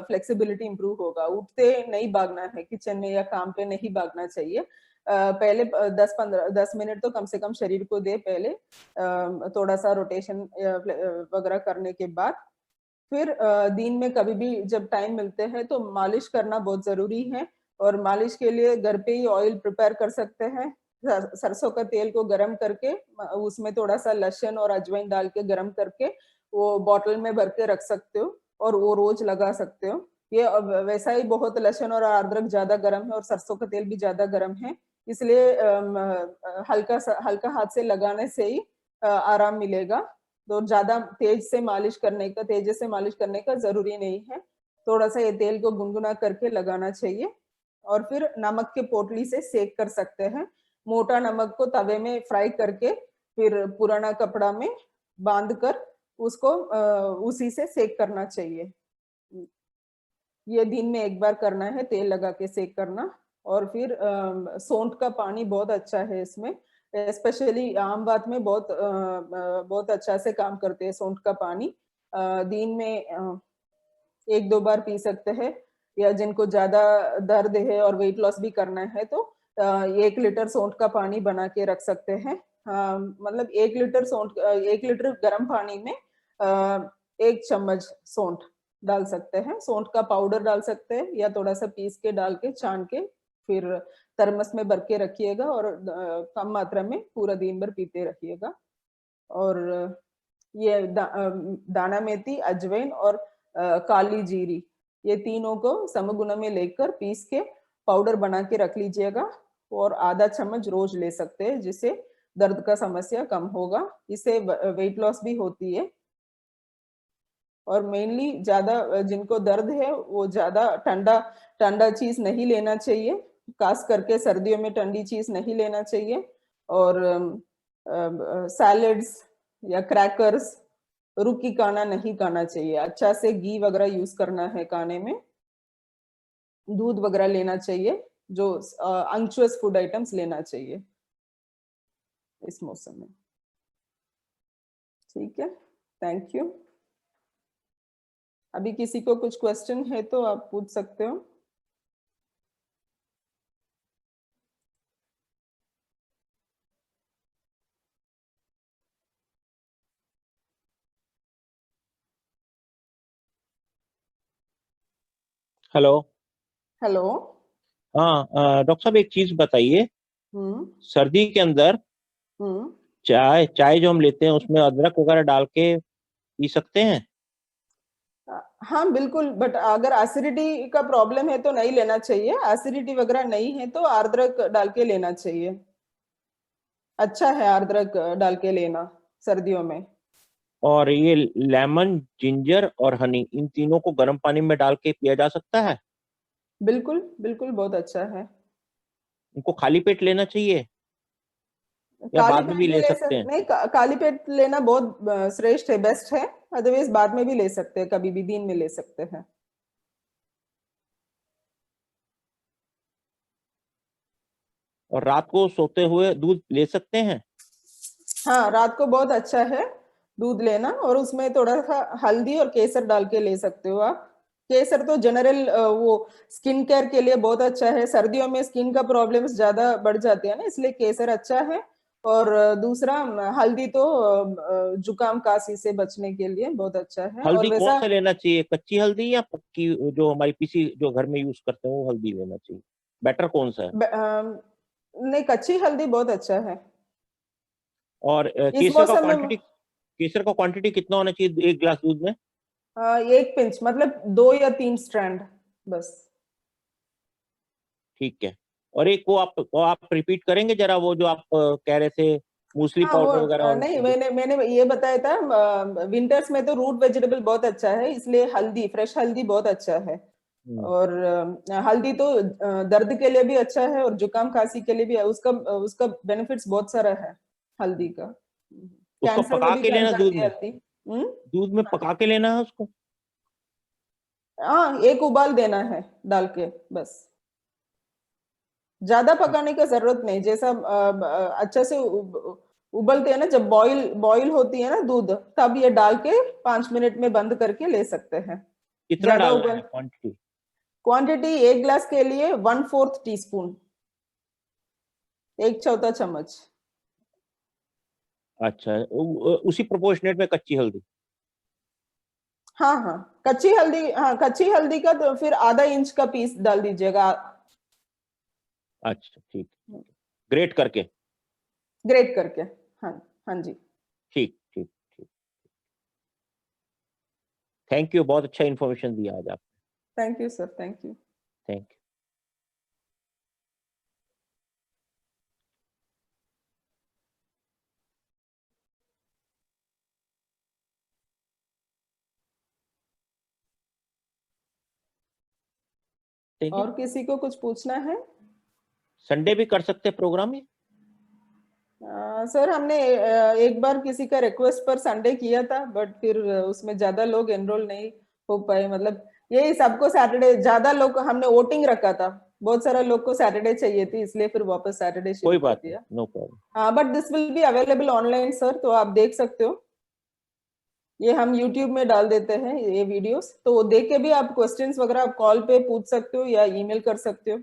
फ्लेक्सिबिलिटी इंप्रूव होगा। उठते नहीं भागना है, किचन में या काम पे नहीं भागना चाहिए। पहले 10 मिनट तो कम से कम शरीर को दे पहले, थोड़ा सा रोटेशन वगैरह करने के बाद फिर दिन में कभी भी जब टाइम मिलते हैं तो मालिश करना बहुत जरूरी है। और मालिश के लिए घर पे ही ऑयल प्रिपेयर कर सकते हैं। सरसों का तेल को गरम करके उसमें थोड़ा सा लहसुन और अजवाइन डाल के गरम करके वो बॉटल में भर के रख सकते हो और वो रोज लगा सकते हो। ये वैसा ही बहुत लहसुन और अदरक ज्यादा गर्म है और सरसों का तेल भी ज्यादा गर्म है, इसलिए हल्का हाथ से लगाने से ही आराम मिलेगा। तो ज्यादा तेज से मालिश करने का जरूरी नहीं है। थोड़ा सा ये तेल को गुनगुना करके लगाना चाहिए और फिर नमक के पोटली से सेक कर सकते हैं। मोटा नमक को तवे में फ्राई करके फिर पुराना कपड़ा में बांध कर उसको उसी से सेक करना चाहिए। ये दिन में एक बार करना है, तेल लगा के सेक करना। और फिर सौंठ का पानी बहुत अच्छा है इसमें, स्पेशली आम बात में बहुत अच्छा से काम करते हैं सौंठ का पानी। दिन में 1-2 बार पी सकते हैं, या जिनको ज्यादा दर्द है और वेट लॉस भी करना है तो 1 लीटर सौंठ का पानी बना के रख सकते हैं। मतलब 1 लीटर गर्म पानी में 1 चम्मच सौंठ डाल सकते हैं। सौंठ का पाउडर डाल सकते हैं या थोड़ा सा पीस के डाल के छान के फिर थर्मस में भर के रखिएगा और कम मात्रा में पूरा दिन भर पीते रहिएगा। और ये दाना मेथी, अजवाइन और काली जीरी, ये तीनों को समगुण में लेकर पीस के पाउडर बना के रख लीजिएगा और आधा चम्मच रोज ले सकते हैं, जिससे दर्द का समस्या कम होगा। इससे वेट लॉस भी होती है। और मेनली ज्यादा जिनको दर्द है वो ज्यादा ठंडा ठंडा चीज नहीं लेना चाहिए, खास करके सर्दियों में ठंडी चीज नहीं लेना चाहिए। और सैलेड्स या क्रैकर्स रुकी खाना नहीं खाना चाहिए। अच्छा से घी वगैरह यूज करना है खाने में, दूध वगैरह लेना चाहिए, जो अंक्चुअस फूड आइटम्स लेना चाहिए इस मौसम में। ठीक है, थैंक यू। अभी किसी को कुछ क्वेश्चन है तो आप पूछ सकते हो।
हेलो।
हेलो।
हाँ डॉक्टर साहब एक चीज बताइए, सर्दी के अंदर चाय चाय जो हम लेते हैं उसमें अदरक वगैरह डाल के पी सकते हैं?
हाँ बिल्कुल, बट अगर एसिडिटी का प्रॉब्लम है तो नहीं लेना चाहिए। एसिडिटी वगैरह नहीं है तो अदरक डाल के लेना चाहिए। अच्छा है अदरक डाल के लेना सर्दियों में।
और ये लेमन, जिंजर और हनी, इन तीनों को गर्म पानी में डाल के पिया जा सकता है?
बिल्कुल बिल्कुल, बहुत अच्छा है।
इनको खाली पेट लेना चाहिए या
काली
बाद में
पेट
भी
भी
ले
ले
सकते
सकते
हैं?
नहीं, काली पेट लेना बहुत श्रेष्ठ है, बेस्ट है। अदरवाइज बाद में भी ले सकते हैं, कभी भी दिन में ले सकते हैं।
और रात को सोते हुए दूध ले सकते हैं?
हाँ, रात को बहुत अच्छा है दूध लेना, और उसमें थोड़ा सा हल्दी और केसर डाल के ले सकते हो आप। केसर तो जनरल वो स्किन केयर के लिए बहुत अच्छा है। सर्दियों में स्किन का प्रॉब्लम्स ज्यादा बढ़ जाते हैं ना, इसलिए केसर अच्छा है। और दूसरा हल्दी तो जुकाम काशी से बचने के लिए बहुत अच्छा है। और
हल्दी कौन
वैसा
सा लेना चाहिए, कच्ची हल्दी या पक्की, जो हमारी पीसी जो घर में यूज करते हैं वो हल्दी लेना चाहिए? बेटर कौन सा है?
नहीं, कच्ची हल्दी बहुत अच्छा है
और
इस मौसम में।
केसर का क्वांटिटी कितना होना चाहिए एक गिलास दूध में?
1 पिंच, मतलब 2 या 3 स्ट्रैंड बस।
ठीक है। और एक वो आप रिपीट करेंगे जरा, वो जो आप कह रहे थे, मूसली
हाँ वो
पाउडर वगैरह और
नहीं, मैंने ये बताया था विंटर्स में तो रूट वेजिटेबल बहुत अच्छा है, इसलिए हल्दी, फ्रेश हल्दी बहुत अच्छा है। और हल्दी तो दर्द के लिए भी अच्छा है और जुकाम खांसी के लिए भी है। उसका उसका बेनिफिट्स बहुत सारा है हल्दी का।
उसको
कैंसर
पका
में भी
के
कम
लेना दूध
करती है
में?
हल्दी।
दूध में पका के लेना है उसको?
हाँ, एक उबाल देना है डाल के बस, ज्यादा पकाने का जरूरत नहीं। जैसा अच्छे से उबलते हैं ना, जब बॉईल बॉईल होती है ना दूध, तब ये डाल के 5 मिनट में बंद करके ले सकते हैं।
कितना
ज्यादा
डालना
उबल
है क्वांटिटी?
क्वांटिटी 1 ग्लास के लिए 1/4 टीस्पून, 1/4 चम्मच।
अच्छा, उसी प्रोपोर्शनेट में कच्ची हल्दी?
हाँ हाँ, कच्ची हल्दी, हाँ कच्ची हल्दी का तो फिर आधा इंच का पीस डाल दीजिएगा।
अच्छा ठीक, ग्रेट करके?
ग्रेट करके, हाँ हाँ जी।
ठीक ठीक ठीक। थैंक यू, बहुत अच्छा इन्फॉर्मेशन दिया आज आप।
Thank you sir, thank you.
Thank you.
और किसी को कुछ पूछना है?
संडे भी कर सकते हैं प्रोग्राम ये?
सर हमने एक बार किसी का रिक्वेस्ट पर संडे किया था, बट फिर उसमें ज्यादा लोग एनरोल नहीं हो पाए। मतलब यही सबको सैटरडे, ज्यादा लोग हमने वोटिंग रखा था, बहुत सारा लोग को सैटरडे चाहिए थी, इसलिए फिर वापस सैटरडे शुरू
कोई
कर
बात नहीं,
दिया।
No problem.
हाँ, but this will be available online sir, तो आप देख सकते हो। ये हम यूट्यूब में डाल देते हैं ये वीडियोस, तो देख के भी आप क्वेश्चंस वगैरह आप कॉल पे पूछ सकते हो या ईमेल कर सकते हो।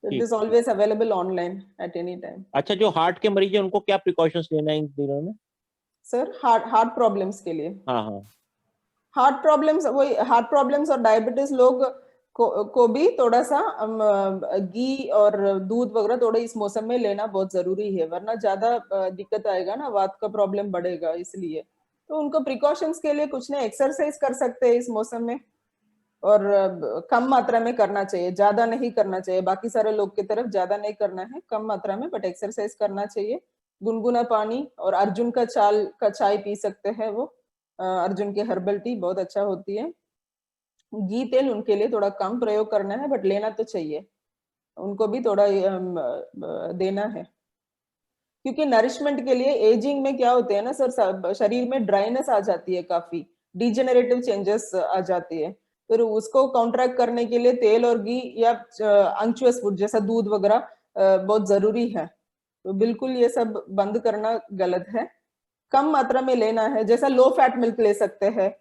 It is always available online at any time.
अच्छा, जो हार्ट के मरीज है उनको क्या प्रिकॉशंस लेना है इन दिनों में?
सर हार्ट प्रॉब्लम्स के लिए?
हाँ हाँ।
हार्ट प्रॉब्लम्स, वही हार्ट प्रॉब्लम्स और डायबिटीज लोग को भी थोड़ा सा घी और दूध वगैरह थोड़ा इस मौसम में लेना बहुत जरूरी है, वरना ज्यादा दिक्कत आएगा ना, वात का प्रॉब्लम बढ़ेगा। इसलिए तो उनको प्रिकॉशंस के लिए कुछ नहीं, एक्सरसाइज कर सकते हैं इस मौसम में, और कम मात्रा में करना चाहिए, ज्यादा नहीं करना चाहिए। बाकी सारे लोग की तरफ ज्यादा नहीं करना है, कम मात्रा में बट एक्सरसाइज करना चाहिए। गुनगुना पानी और अर्जुन का चाल का चाय पी सकते हैं वो, अर्जुन की हर्बल टी बहुत अच्छा होती है। घी तेल उनके लिए थोड़ा कम प्रयोग करना है, बट लेना तो चाहिए, उनको भी थोड़ा देना है। क्योंकि नरिशमेंट के लिए एजिंग में क्या होते हैं ना सर, शरीर में ड्राइनेस आ जाती है, काफी डिजेनरेटिव चेंजेस आ जाती है। फिर उसको काउंटरैक्ट करने के लिए तेल और घी या अंचुअस फूड जैसा दूध वगैरह बहुत जरूरी है। तो बिल्कुल ये सब बंद करना गलत है, कम मात्रा में लेना है। जैसा लो फैट मिल्क ले सकते हैं,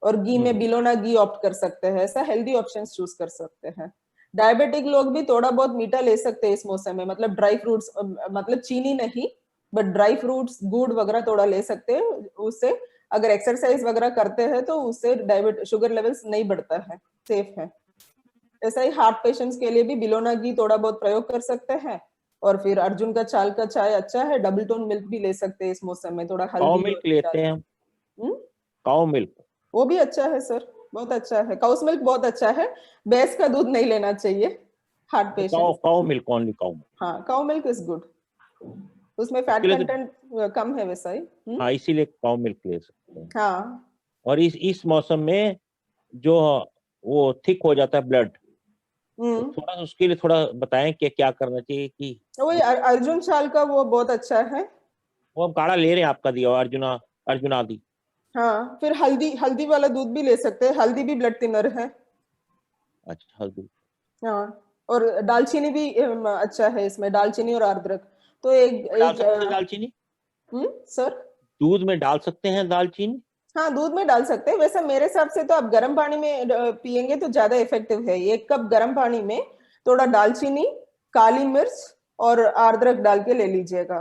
और घी में बिलोना घी ऑप्ट कर सकते हैं, ऐसा हेल्दी ऑप्शंस चूज कर सकते हैं। डायबिटिक लोग भी थोड़ा बहुत मीठा ले सकते हैं इस मौसम में, मतलब ड्राई फ्रूट्स, मतलब चीनी नहीं, बट ड्राई फ्रूट्स गुड़ वगैरह थोड़ा ले सकते हैं। उससे अगर एक्सरसाइज वगैरह करते हैं तो उससे डायबिट शुगर लेवल्स नहीं बढ़ता है, सेफ है। ऐसा ही हार्ट पेशेंट्स के लिए भी बिलोना घी थोड़ा बहुत प्रयोग कर सकते हैं। और फिर अर्जुन का चाल का चाय अच्छा है, डबल टोन मिल्क भी ले सकते हैं इस मौसम में, थोड़ा
काउ
हल्दी
मिल्क
और
लेते हैं हम?
हम्म,
काउ मिल्क?
वो भी अच्छा है सर, बहुत अच्छा है, काउस मिल्क बहुत अच्छा है। भैंस का दूध नहीं लेना चाहिए हार्ट
तो cow
patient.
Cow milk, only cow milk?
हाँ, काउ मिल्क इज गुड, उसमें फैट
उसके लिए तो,
कंटेंट कम है वैसा ही।
हाँ इसीलिए काउ मिल्क ले सकते हैं।
हाँ।
और इस मौसम में जो वो थिक हो जाता है ब्लड, तो थोड़ा उसके लिए थोड़ा बताएं कि क्या करना चाहिए कि
वही अर्जुन चाल का वो बहुत अच्छा है।
वो हम काढ़ा ले रहे हैं आपका दिया हुआ, अर्जुनादि।
हाँ, फिर हल्दी, हल्दी वाला दूध भी ले सकते हैं, हल्दी भी ब्लड थिनर है।
अच्छा, हल्दी।
हाँ, और दालचीनी भी अच्छा है इसमें, दालचीनी और अदरक। तो एक
डाल
एक
सकते हैं दालचीनी?
सर,
दूध में डाल सकते हैं दालचीनी?
हाँ दूध में डाल सकते हैं। वैसे मेरे हिसाब से तो आप गर्म पानी में पियेंगे तो ज्यादा इफेक्टिव है। 1 कप गर्म पानी में थोड़ा दालचीनी, काली मिर्च और अदरक डाल के ले लीजिएगा,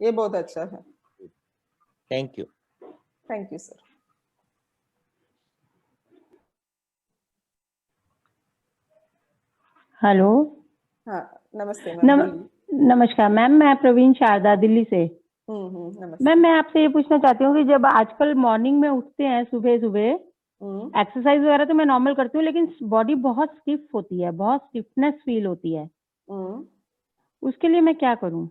ये बहुत अच्छा है।
Thank you.
Thank you sir.
Hello.
हाँ नमस्ते मैम, बोलिए।
नमस्कार मैम, मैं प्रवीण शारदा दिल्ली से।
नमस्ते
मैम, मैं आपसे ये पूछना चाहती हूँ कि जब आजकल मॉर्निंग में उठते हैं सुबह सुबह, एक्सरसाइज वगैरह तो मैं नॉर्मल करती हूँ, लेकिन बॉडी बहुत स्टिफ होती है, बहुत स्टिफनेस फील होती है, उसके लिए मैं क्या करूँ?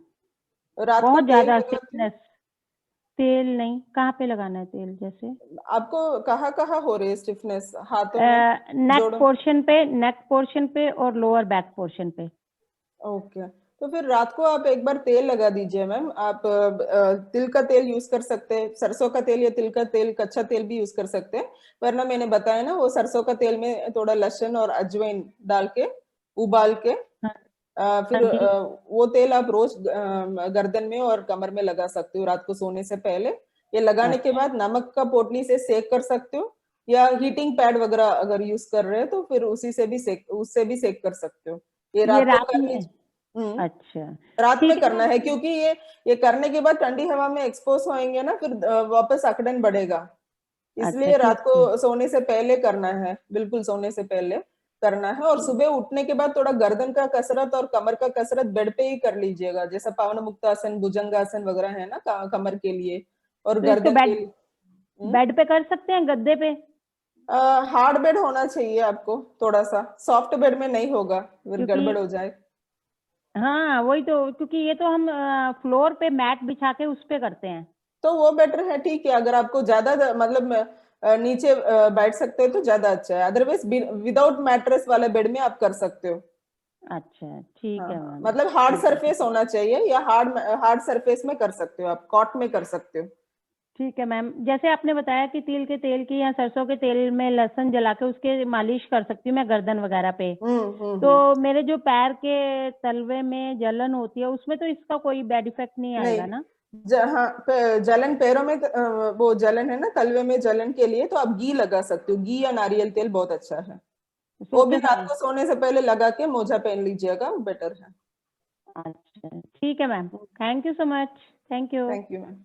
रात को
बहुत
तेल
ज्यादा
लगा के,
तेल नहीं, कहाँ पे लगाना है तेल? जैसे
आपको कहाँ हो रही है स्टिफनेस? हाथों में,
नेक पोर्शन पे और लोअर बैक पोर्शन पे।
ओके, तो फिर रात को आप एक बार तेल लगा दीजिए मैम। आप तिल का तेल यूज कर सकते हैं, सरसों का तेल या तिल का तेल, कच्चा तेल भी यूज कर सकते हैं। वरना मैंने बताया ना, वो सरसों का तेल में थोड़ा लहसुन और अजवाइन डाल के उबाल के फिर वो तेल आप रोज गर्दन में और कमर में लगा सकते हो रात को सोने से पहले। ये लगाने के बाद नमक का पोटली से सेक कर सकते हो, या हीटिंग पैड वगैरह अगर यूज कर रहे हो तो फिर उससे भी सेक कर सकते हो। ये रात को कर लीजिए।
अच्छा,
रात में करना है, क्योंकि ये करने के बाद ठंडी हवा में एक्सपोज होएंगे ना, फिर वापस अकड़न बढ़ेगा। इसलिए रात को सोने से पहले करना है, बिल्कुल सोने से पहले करना है। और सुबह उठने के बाद थोड़ा गर्दन का कसरत और कमर का कसरत बेड पे ही कर लीजिएगा, जैसा पावन मुक्तासन, भुजंगासन वगैरह है ना कमर के लिए और
तो
गर्दन के लिए।
बेड पे कर सकते हैं, गद्दे पे?
हार्ड बेड होना चाहिए आपको, थोड़ा सा सॉफ्ट बेड में नहीं होगा, फिर गड़बड़ हो जाए।
हाँ वही तो, क्योंकि ये तो हम फ्लोर पे मैट बिछा के उस पे करते हैं,
तो वो बेटर है। ठीक है, अगर आपको ज्यादा मतलब नीचे बैठ सकते हो तो ज्यादा अच्छा है, अदरवाइज विदाउट मैट्रेस वाले बेड में आप कर सकते हो।
अच्छा ठीक है मैम।
मतलब हार्ड सरफेस होना चाहिए, या हार्ड सरफेस में कर सकते हो, आप कॉट में कर सकते हो।
ठीक है मैम। जैसे आपने बताया कि तिल के तेल की या सरसों के तेल में लहसुन जला के उसके मालिश कर सकती हूँ मैं गर्दन वगैरह पे। तो मेरे जो पैर के तलवे में जलन होती है उसमें तो इसका कोई बैड इफेक्ट नहीं आएगा ना?
जहाँ जलन पैरों में वो जलन है ना, तलवे में जलन के लिए तो आप घी लगा सकते हो। घी या नारियल तेल बहुत अच्छा है, वो भी रात को सोने से पहले लगा के मोजा पहन लीजिएगा, बेटर है।
अच्छा ठीक है ma'am, thank you so much. Thank you.
Thank you ma'am.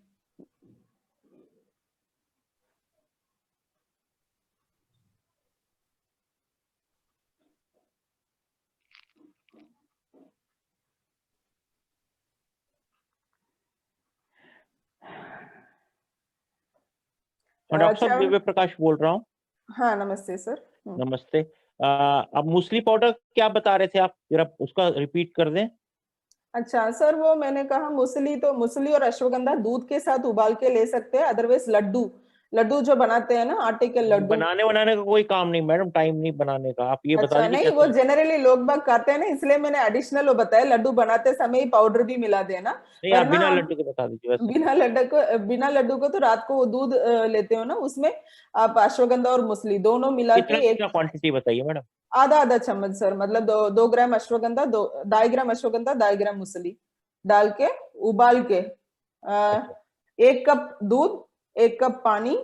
Doctor साहब दिव्य प्रकाश बोल रहा हूँ।
हाँ नमस्ते सर।
नमस्ते। अब मूसली पाउडर क्या बता रहे थे आप, जरा उसका रिपीट कर दें।
अच्छा सर, वो मैंने कहा मूसली और अश्वगंधा दूध के साथ उबाल के ले सकते हैं, अदरवाइज लड्डू जो बनाते हैं ना, आटे के लड्डू।
बनाने का कोई काम नहीं मैडम, टाइम नहीं बनाने का, आप ये बता दीजिए।
नहीं, वो जनरली लोग बाग करते हैं ना, इसलिए मैंने एडिशनल वो बताया, लड्डू बनाते समय ही पाउडर भी मिला देना।
नहीं, आप बिना लड्डू के बता दीजिए वैसे।
बिना लड्डू को तो रात को वो दूध लेते हो ना, उसमें आप अश्वगंधा और मूसली दोनों मिला के
कितना क्वांटिटी बताइए मैडम।
आधा चम्मच सर, मतलब 2 ग्राम अश्वगंधा, 2.5 ग्राम अश्वगंधा, 2.5 ग्राम मूसली डाल के उबाल के 1 कप दूध, 1 कप पानी,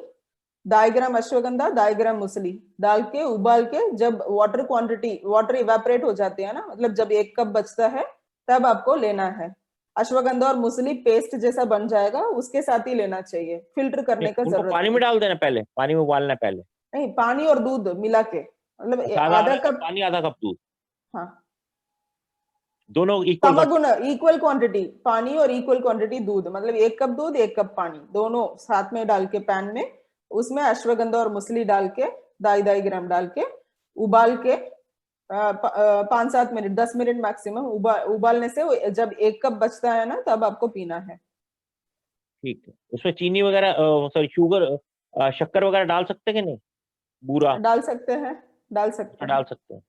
2.5 ग्राम अश्वगंधा, 2.5 ग्राम मूसली डाल के उबाल के, जब वाटर इवेपोरेट हो जाते हैं ना, मतलब जब 1 कप बचता है तब आपको लेना है। अश्वगंधा और मूसली पेस्ट जैसा बन जाएगा, उसके साथ ही लेना चाहिए, फिल्टर करने का जरूरत
पानी में डाल देना पहले, पानी में उबालना पहले?
नहीं, पानी और दूध मिला के, मतलब आधा कप
पानी, आधा कप दूध।
हाँ,
दोनों
इक्वल क्वांटिटी पानी और इक्वल क्वांटिटी दूध, मतलब 1 कप दूध 1 कप पानी, दोनों साथ में डाल के पैन में, उसमें अश्वगंधा और मूसली डाल के 2.5 ग्राम डाल के उबाल के 5-7 मिनट, 10 मिनट मैक्सिमम उबालने से जब 1 कप बचता है ना, तब आपको पीना है।
ठीक है। उसमें चीनी वगैरह, सॉरी शुगर, शक्कर वगैरह डाल सकते हैं कि नहीं? बूरा
डाल सकते हैं।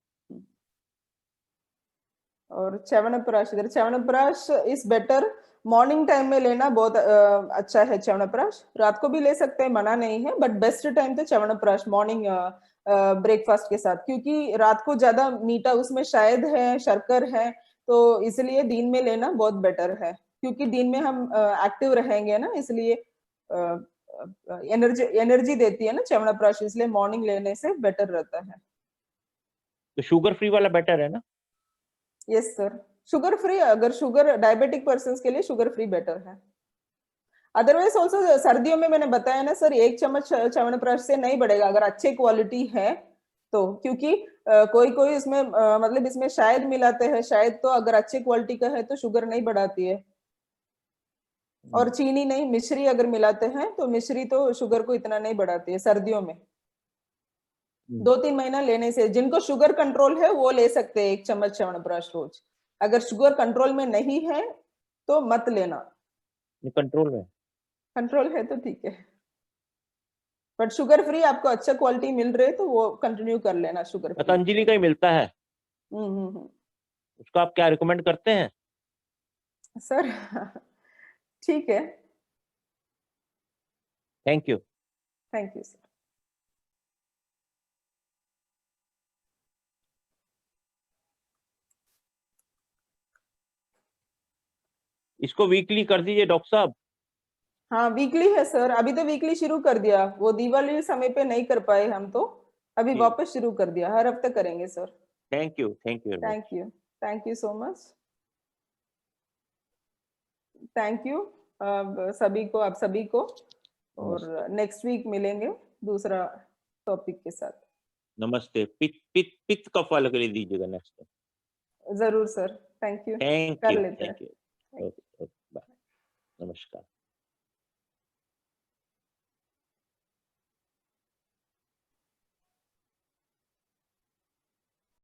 और च्यवनप्राश इस बेटर मॉर्निंग टाइम में लेना बहुत अच्छा है। च्यवनप्राश रात को भी ले सकते हैं, मना नहीं है, बट बेस्ट टाइम तो च्यवनप्राश मॉर्निंग ब्रेकफास्ट के साथ, क्योंकि रात को ज्यादा मीठा उसमें शायद है, शर्कर है, तो इसलिए दिन में लेना बहुत बेटर है, क्योंकि दिन में हम एक्टिव रहेंगे ना, इसलिए एनर्जी देती है ना च्यवनप्राश, इसलिए मॉर्निंग लेने से बेटर रहता है।
तो शुगर फ्री वाला बेटर है ना?
यस सर, शुगर फ्री, अगर शुगर डायबिटिक पर्सन के लिए शुगर फ्री बेटर है। अदरवाइज ऑल्सो सर्दियों में मैंने बताया ना सर, 1 चम्मच च्यवनप्राश से नहीं बढ़ेगा अगर अच्छे क्वालिटी है तो, क्योंकि कोई इसमें मतलब इसमें शायद मिलाते हैं, शायद तो अगर अच्छे क्वालिटी का है तो शुगर नहीं बढ़ाती है, और चीनी नहीं, मिश्री अगर मिलाते हैं तो मिश्री तो शुगर को इतना नहीं बढ़ाती है सर्दियों में। 2-3 महीना लेने से, जिनको शुगर कंट्रोल है वो ले सकते हैं 1 चम्मच च्यवनप्राश रोज। अगर शुगर कंट्रोल में नहीं है तो मत लेना।
कंट्रोल में
कंट्रोल है तो ठीक है, बट शुगर फ्री आपको अच्छा क्वालिटी मिल रहे तो वो कंटिन्यू कर लेना शुगर फ्री।
पतंजलि का ही मिलता है। उसको आप क्या रिकमेंड करते हैं?
सर ठीक है,
thank you.
Thank you sir.
इसको वीकली कर दीजिए डॉक्टर साहब।
हाँ वीकली है सर, अभी तो वीकली शुरू कर दिया, वो दिवाली समय पे नहीं कर पाए हम, तो अभी वापस शुरू कर दिया, हर हफ्ते करेंगे sir.
Thank you, thank you,
thank you so much, thank you सभी को, आप सभी को, और नेक्स्ट वीक मिलेंगे दूसरा टॉपिक के साथ।
नमस्ते। पित्त कफ वाले के लिए दीजिएगा नेक्स्ट।
जरूर सर, थैंक यू, कर लेते हैं।
Thank you. ओके, बाय, नमस्कार।